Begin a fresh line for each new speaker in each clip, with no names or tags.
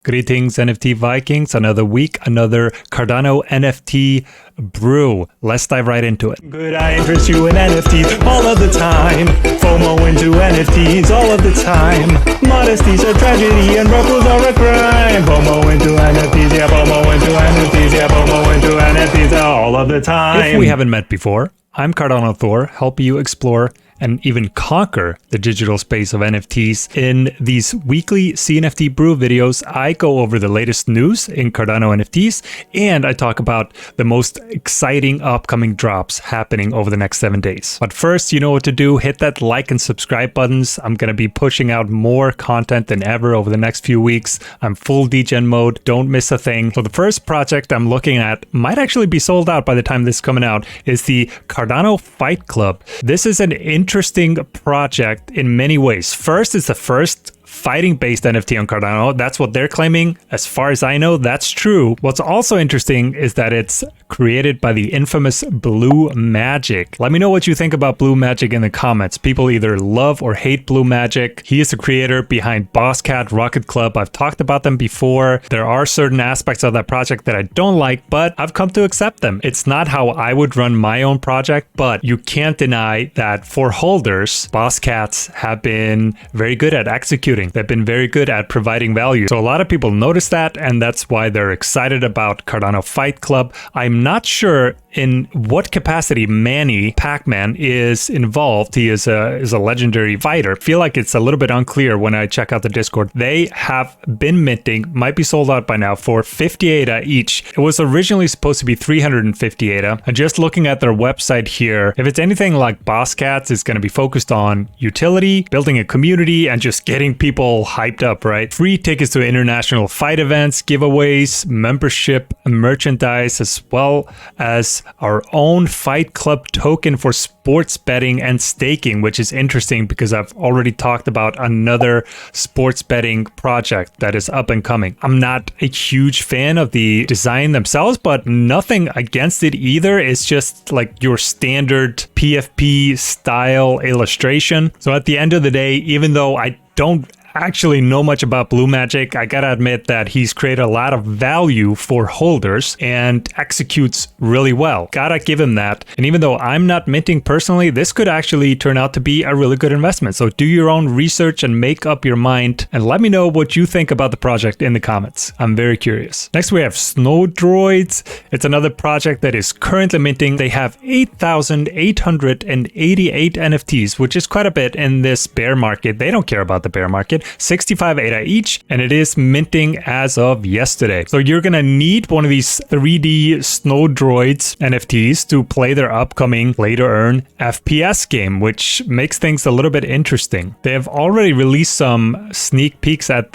Greetings, NFT Vikings. Another week, another Cardano NFT brew. Let's dive right into it. Could I interest you in NFTs all of the time? FOMO into NFTs all of the time. Modesty's a tragedy and ruffles are a crime. FOMO into NFTs, yeah, FOMO into NFTs, yeah, FOMO into NFTs all of the time. If we haven't met before, I'm CardanoThor, helping you explore and even conquer the digital space of NFTs. In these weekly CNFT brew videos, I go over the latest news in Cardano NFTs, and I talk about the most exciting upcoming drops happening over the next 7 days. But first, you know what to do. Hit that like and subscribe buttons. I'm going to be pushing out more content than ever over the next few weeks. I'm full degen mode. Don't miss a thing. So the first project I'm looking at might actually be sold out by the time this is coming out is the Cardano Fight Club. This is an interesting project in many ways. First, it's the first fighting-based NFT on Cardano. That's what they're claiming. As far as I know, that's true. What's also interesting is that it's created by the infamous Blue Magic. Let me know what you think about Blue Magic in the comments. People either love or hate Blue Magic. He is the creator behind Boss Cat, Rocket Club. I've talked about them before. There are certain aspects of that project that I don't like, but I've come to accept them. It's not how I would run my own project, but you can't deny that for holders, Boss Cats have been very good at executing. They've been very good at providing value. So a lot of people notice that, and that's why they're excited about Cardano Fight Club. I'm not sure in what capacity Manny Pac-Man is involved. He is a legendary fighter. I feel like it's a little bit unclear when I check out the Discord. They have been minting, might be sold out by now, for 50 ADA each. It was originally supposed to be 350 ADA. And just looking at their website here, if it's anything like Boss Cats, it's going to be focused on utility, building a community, and just getting people hyped up, right? Free tickets to international fight events, giveaways, membership, merchandise, as well as our own Fight Club token for sports betting and staking, which is interesting because I've already talked about another sports betting project that is up and coming. I'm not a huge fan of the design themselves, but nothing against it either. It's just like your standard PFP style illustration. So at the end of the day, even though I don't actually know much about Blue Magic, I gotta admit that he's created a lot of value for holders and executes really well. Gotta give him that. And even though I'm not minting personally, this could actually turn out to be a really good investment. So do your own research and make up your mind, and let me know what you think about the project in the comments. I'm very curious. Next, we have SnowDroidz. It's another project that is currently minting. They have 8,888 NFTs, which is quite a bit in this bear market. They don't care about the bear market. 65 ADA each, and it is minting as of yesterday. So you're gonna need one of these 3D SnowDroidz NFTs to play their upcoming Play to Earn FPS game, which makes things a little bit interesting. They have already released some sneak peeks at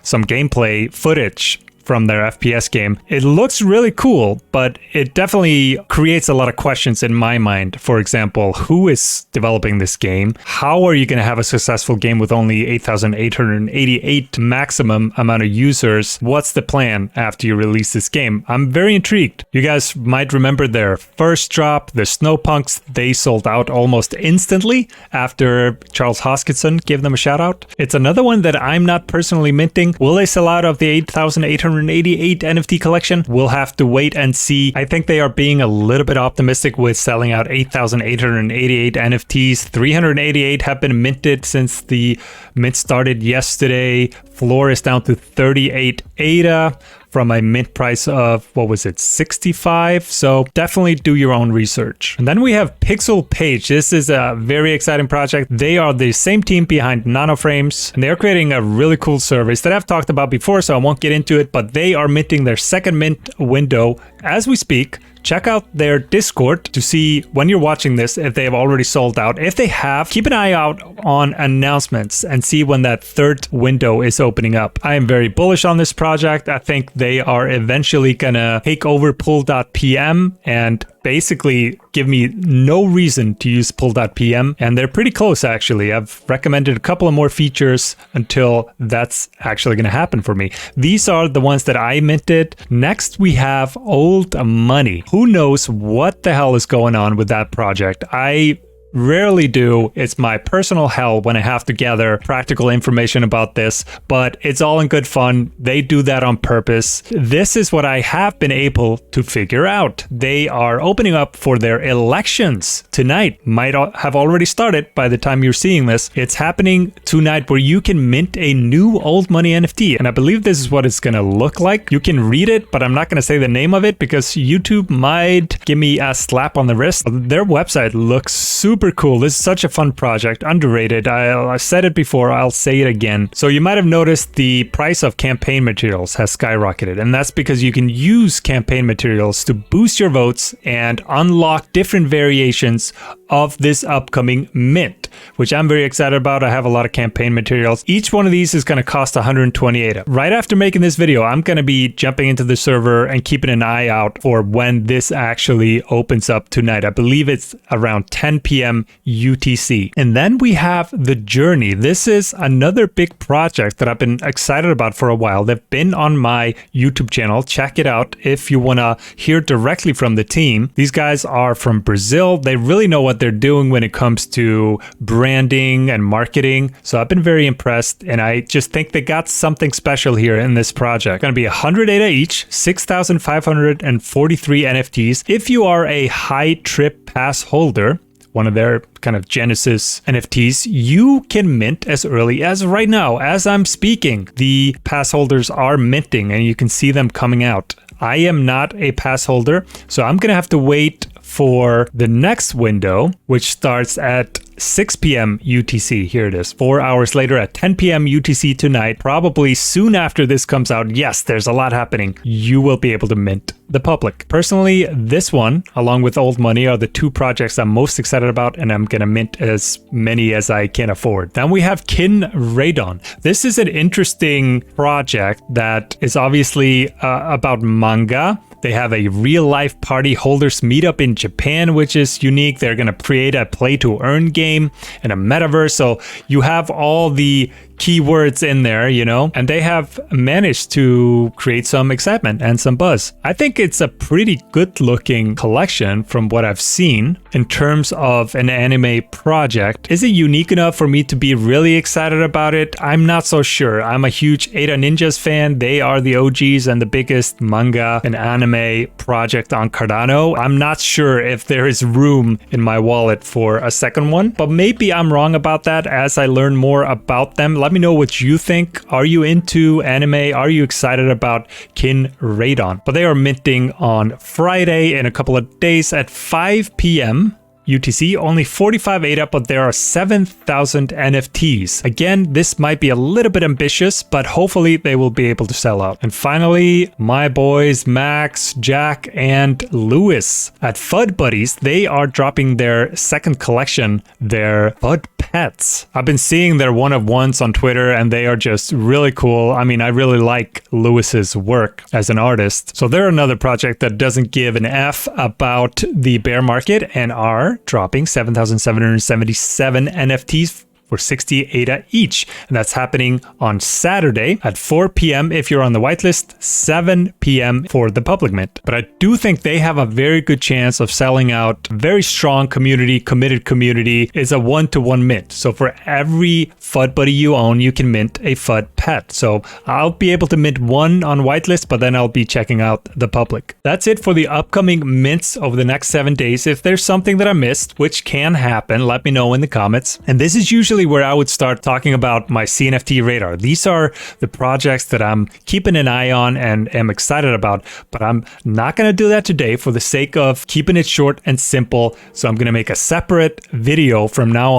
some gameplay footage from their FPS game. It looks really cool, but it definitely creates a lot of questions in my mind. For example, who is developing this game? How are you going to have a successful game with only 8,888 maximum amount of users? What's the plan after you release this game? I'm very intrigued. You guys might remember their first drop, the Snowpunks. They sold out almost instantly after Charles Hoskinson gave them a shout out. It's another one that I'm not personally minting. Will they sell out of the 8,888 NFT collection? We'll have to wait and see. I think they are being a little bit optimistic with selling out 8,888 NFTs. 388 have been minted since the mint started yesterday. Floor is down to 38 ADA from a mint price of, what was it, 65? So definitely do your own research. And then we have Pixl.page. This is a very exciting project. They are the same team behind NanoFrames, and they're creating a really cool service that I've talked about before, so I won't get into it, but they are minting their second mint window as we speak. Check out their Discord to see when you're watching this if they have already sold out. If they have, keep an eye out on announcements and see when that third window is opening up. I am very bullish on this project. I think they are eventually gonna take over Pull.pm and basically give me no reason to use Pull.pm, and they're pretty close actually. I've recommended a couple of more features until that's actually going to happen for me. These are the ones that I minted. Next we have Old Money. Who knows what the hell is going on with that project? I rarely do. It's my personal hell when I have to gather practical information about this, but it's all in good fun. They do that on purpose. This is what I have been able to figure out. They are opening up for their elections tonight. Might have already started by the time you're seeing this. It's happening tonight where you can mint a new old money NFT. And I believe this is what it's going to look like. You can read it, but I'm not going to say the name of it because YouTube might give me a slap on the wrist. Their website looks super cool. This is such a fun project, underrated. I said it before, I'll say it again. So you might have noticed the price of campaign materials has skyrocketed, and that's because you can use campaign materials to boost your votes and unlock different variations of this upcoming mint, which I'm very excited about. I have a lot of campaign materials. Each one of these is going to cost 128. Right after making this video, I'm going to be jumping into the server and keeping an eye out for when this actually opens up tonight. I believe it's around 10 p.m. UTC. And then we have the JRney. This is another big project that I've been excited about for a while. They've been on my YouTube channel. Check it out if you want to hear directly from the team. These guys are from Brazil. They really know what they're doing when it comes to branding and marketing. So I've been very impressed, and I just think they got something special here in this project. Going to be 100 ADA each, 6,543 NFTs. If you are a high trip pass holder, one of their kind of Genesis NFTs, you can mint as early as right now. As I'm speaking, the pass holders are minting and you can see them coming out. I am not a pass holder, so I'm going to have to wait for the next window, which starts at 6 p.m. UTC. Here it is. 4 hours later at 10 p.m. UTC tonight. Probably soon after this comes out. Yes, there's a lot happening. You will be able to mint the public. Personally, this one, along with Old Money, are the two projects I'm most excited about, and I'm going to mint as many as I can afford. Then we have Raidon. This is an interesting project that is obviously about manga. They have a real-life party holders meetup in Japan, which is unique. They're going to create a play-to-earn game and a metaverse. So you have all the keywords in there, you know, and they have managed to create some excitement and some buzz. I think it's a pretty good looking collection from what I've seen in terms of an anime project. Is it unique enough for me to be really excited about it? I'm not so sure. I'm a huge Ada Ninjas fan. They are the OGs and the biggest manga and anime project on Cardano. I'm not sure if there is room in my wallet for a second one, but maybe I'm wrong about that as I learn more about them. Let me know what you think. Are you into anime? Are you excited about Raidon? But they are minting on Friday in a couple of days at 5 p.m. UTC, only 45 ADA, but there are 7,000 NFTs. Again, this might be a little bit ambitious, but hopefully they will be able to sell out. And finally, my boys Max, Jack, and Lewis at FudBuddies, they are dropping their second collection, their FudPets. I've been seeing their one-of-ones on Twitter, and they are just really cool. I mean, I really like Lewis's work as an artist. So they're another project that doesn't give an F about the bear market and are dropping 7,777 NFTs for 60 ADA each. And that's happening on Saturday at 4 p.m. if you're on the whitelist, 7 p.m. for the public mint. But I do think they have a very good chance of selling out. Very strong community, committed community. Is a one-to-one mint. So for every FUD buddy you own, you can mint a FUD pet. So I'll be able to mint one on whitelist, but then I'll be checking out the public. That's it for the upcoming mints over the next 7 days. If there's something that I missed, which can happen, let me know in the comments. And this is usually where I would start talking about my CNFT radar. These are the projects that I'm keeping an eye on and am excited about, but I'm not going to do that today for the sake of keeping it short and simple. So I'm going to make a separate video from now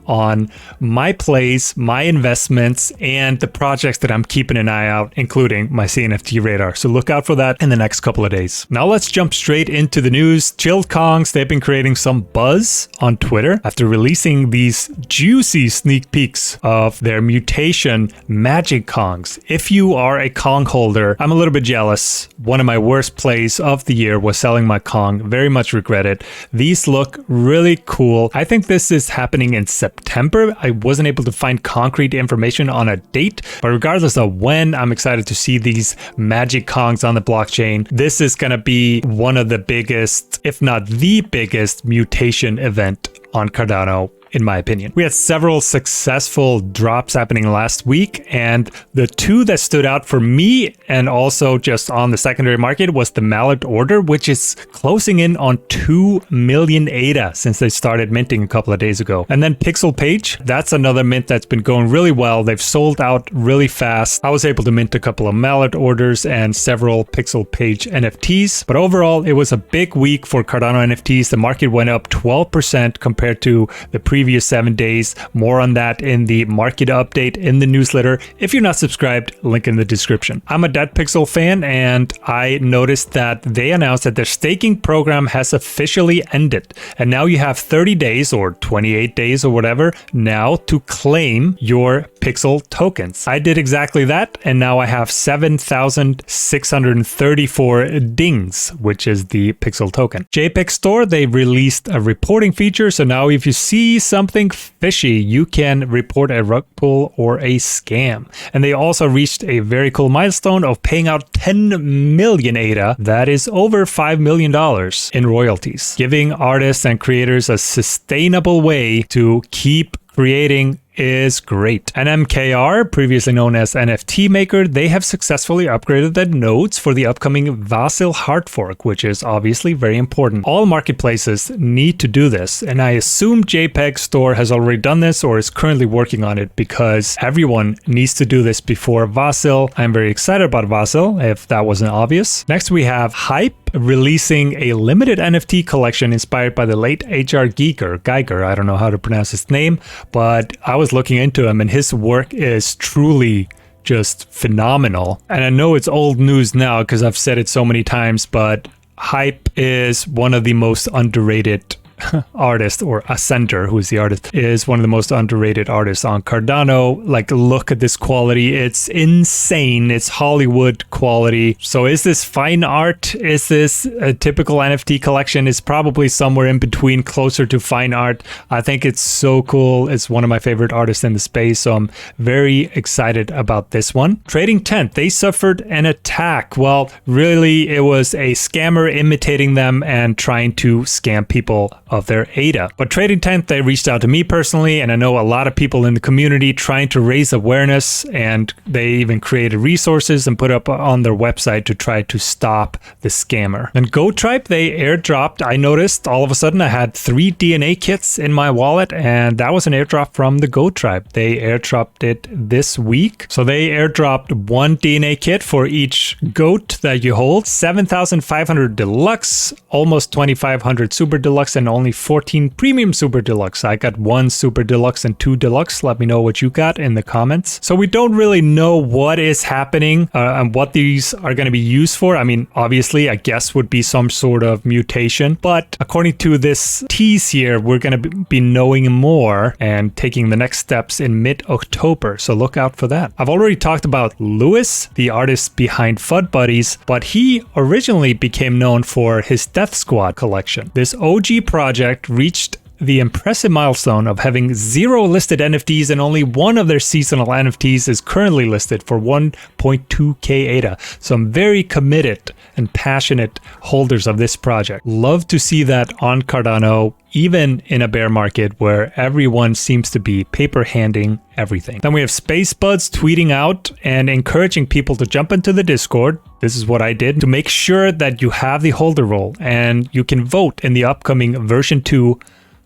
on my plays, my investments, and the projects that I'm keeping an eye out, including my CNFT radar. So look out for that in the next couple of days. Now let's jump straight into the news. Chilled Kongs, they've been creating some buzz on Twitter after releasing these juicy juicy sneak peeks of their mutation magic Kongs. If you are a Kong holder, I'm a little bit jealous. One of my worst plays of the year was selling my Kong. Very much regret it. These look really cool. I think this is happening in September. I wasn't able to find concrete information on a date, but regardless of when, I'm excited to see these magic Kongs on the blockchain. This is going to be one of the biggest, if not the biggest, mutation event on Cardano, in my opinion. We had several successful drops happening last week, and the two that stood out for me and also just on the secondary market was the Mallet order, which is closing in on 2 million ADA since they started minting a couple of days ago. And then Pixl.page, that's another mint that's been going really well. They've sold out really fast. I was able to mint a couple of Mallet orders and several Pixl.page NFTs, but overall it was a big week for Cardano NFTs. The market went up 12% compared to the previous 7 days. More on that in the market update in the newsletter. If you're not subscribed, link in the description. I'm a Dead Pixel fan, and I noticed that they announced that their staking program has officially ended. And now you have 30 days or 28 days or whatever now to claim your Pixl tokens. I did exactly that, and now I have 7,634 dings, which is the Pixl token. JPEG Store, they released a reporting feature, so now if you see something fishy, you can report a rug pull or a scam. And they also reached a very cool milestone of paying out 10 million ADA. That is over $5 million in royalties, giving artists and creators a sustainable way to keep creating is great. And MKR, previously known as NFT Maker, they have successfully upgraded the nodes for the upcoming Vasil hard fork, which is obviously very important. All marketplaces need to do this, and I assume JPEG Store has already done this or is currently working on it because everyone needs to do this before Vasil. I'm very excited about Vasil, if that wasn't obvious. Next, we have Hype releasing a limited NFT collection inspired by the late H.R. Geiger. I don't know how to pronounce his name, but I was looking into him, and his work is truly just phenomenal. And I know it's old news now because I've said it so many times, but Hype is one of the most underrated artist, or Ascender, who is the artist, is one of the most underrated artists on Cardano. Like, look at this quality. It's insane. It's Hollywood quality. So is this fine art? Is this a typical NFT collection? It's probably somewhere in between, closer to fine art. I think it's so cool. It's one of my favorite artists in the space, so I'm very excited about this one. Trading Tent, they suffered an attack. Well, really, it was a scammer imitating them and trying to scam people of their ADA. But Trading Tent, they reached out to me personally, and I know a lot of people in the community trying to raise awareness, and they even created resources and put up on their website to try to stop the scammer. And GoTribe, they airdropped. I noticed all of a sudden I had 3 DNA kits in my wallet, and that was an airdrop from the GoTribe. They airdropped it this week. So they airdropped 1 DNA kit for each goat that you hold, 7,500 deluxe, almost 2,500 super deluxe, and only 14 premium super deluxe. I got 1 super deluxe and 2 deluxe. Let me know what you got in the comments. So we don't really know what is happening and what these are going to be used for. I mean, obviously, I guess would be some sort of mutation, but according to this tease here, we're going to be knowing more and taking the next steps in mid-October. So look out for that. I've already talked about Lewis, the artist behind FudBuddies, but he originally became known for his Death Squad collection. This OG project reached the impressive milestone of having 0 listed NFTs, and only 1 of their seasonal NFTs is currently listed for 1.2k ADA. So I'm very committed and passionate holders of this project. Love to see that on Cardano, even in a bear market where everyone seems to be paper handing everything. Then we have Space Buds tweeting out and encouraging people to jump into the Discord. This is what I did to make sure that you have the holder role and you can vote in the upcoming version 2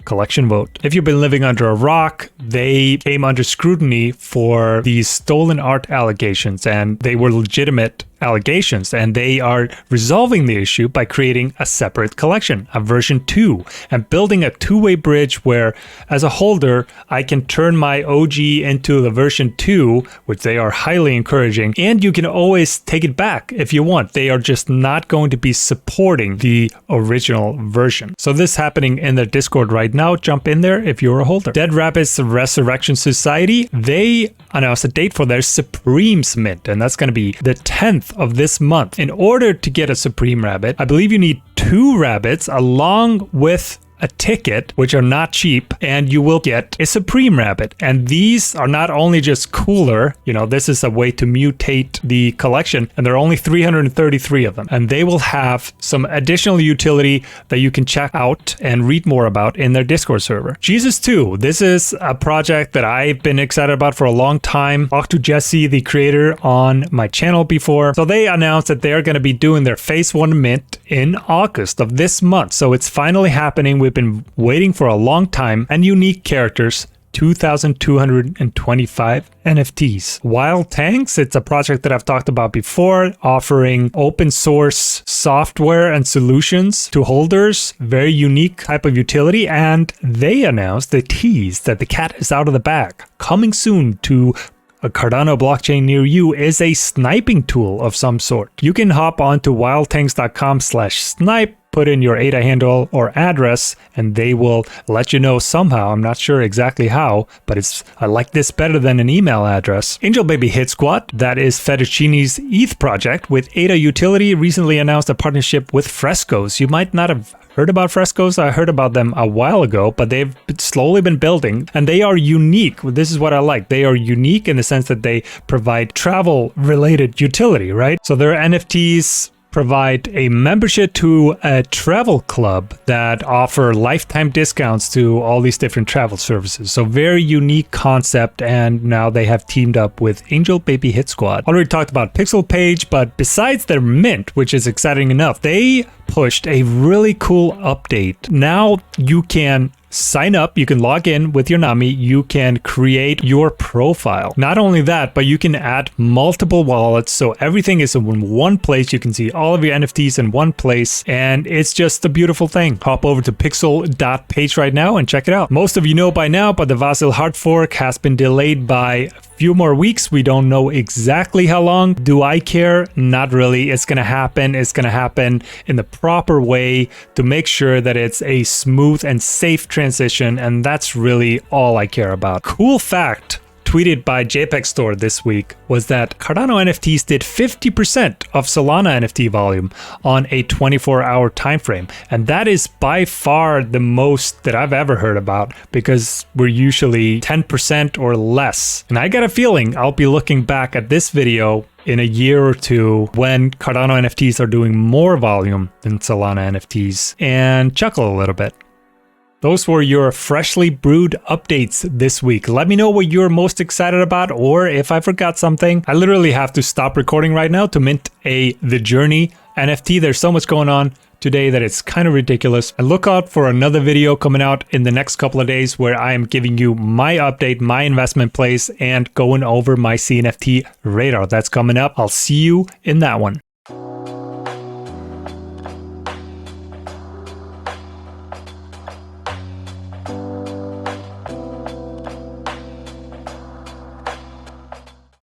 collection vote. If you've been living under a rock, they came under scrutiny for these stolen art allegations, and they were legitimate allegations, and they are resolving the issue by creating a separate collection, a version 2, and building a two-way bridge where, as a holder, I can turn my OG into the version 2, which they are highly encouraging, and you can always take it back if you want. They are just not going to be supporting the original version. So this is happening in their Discord right now. Jump in there if you're a holder. Dead Rabbits Resurrection Society, they announced a date for their Supremes mint, and that's going to be the 10th of this month. In order to get a Supreme Rabbit, I believe you need 2 rabbits along with a ticket, which are not cheap, and you will get a Supreme Rabbit. And these are not only just cooler, you know, this is a way to mutate the collection, and there are only 333 of them. And they will have some additional utility that you can check out and read more about in their Discord server. Jesus 2, this is a project that I've been excited about for a long time. Talked to Jesse, the creator, on my channel before. So they announced that they are going to be doing their phase 1 mint in August of this month. So it's finally happening. We've been waiting for a long time, and unique characters, 2,225 NFTs. Wild Tanks, it's a project that I've talked about before, offering open source software and solutions to holders, very unique type of utility, and they announced, they teased that the cat is out of the bag. Coming soon to a Cardano blockchain near you is a sniping tool of some sort. You can hop onto wildtanks.com/snipe, put in your ADA handle or address, and they will let you know somehow. I'm not sure exactly how, but I like this better than an email address. Angel Baby Hit Squad, that is Fettuccini's ETH project with ADA utility, recently announced a partnership with Frescoes. You might not have heard about Frescoes. I heard about them a while ago, but they've slowly been building, and they are unique. This is what I like. They are unique in the sense that they provide travel related utility, right? So their NFTs provide a membership to a travel club that offer lifetime discounts to all these different travel services. So very unique concept, and now they have teamed up with Angel Baby Hit Squad. Already talked about Pixl.page, but besides their mint, which is exciting enough, they pushed a really cool update. Now you can sign up, you can log in with your Nami, you can create your profile. Not only that, but you can add multiple wallets, so everything is in one place. You can see all of your NFTs in one place, and it's just a beautiful thing. Hop over to Pixl.page right now and check it out. Most of you know by now, but the Vasil hard fork has been delayed by a few more weeks. We don't know exactly how long. Do I care? Not really. It's gonna happen. It's gonna happen in the proper way to make sure that it's a smooth and safe transition, and that's really all I care about. Cool fact tweeted by JPEGStore this week was that Cardano NFTs did 50% of Solana NFT volume on a 24-hour time frame, and that is by far the most that I've ever heard about, because we're usually 10% or less. And I got a feeling I'll be looking back at this video in a year or two when Cardano NFTs are doing more volume than Solana NFTs and chuckle a little bit. Those were your freshly brewed updates this week. Let me know what you're most excited about, or if I forgot something. I literally have to stop recording right now to mint the JRney NFT. There's so much going on today that it's kind of ridiculous. And look out for another video coming out in the next couple of days where I am giving you my update, my investment plays, and going over my CNFT radar. That's coming up. I'll see you in that one.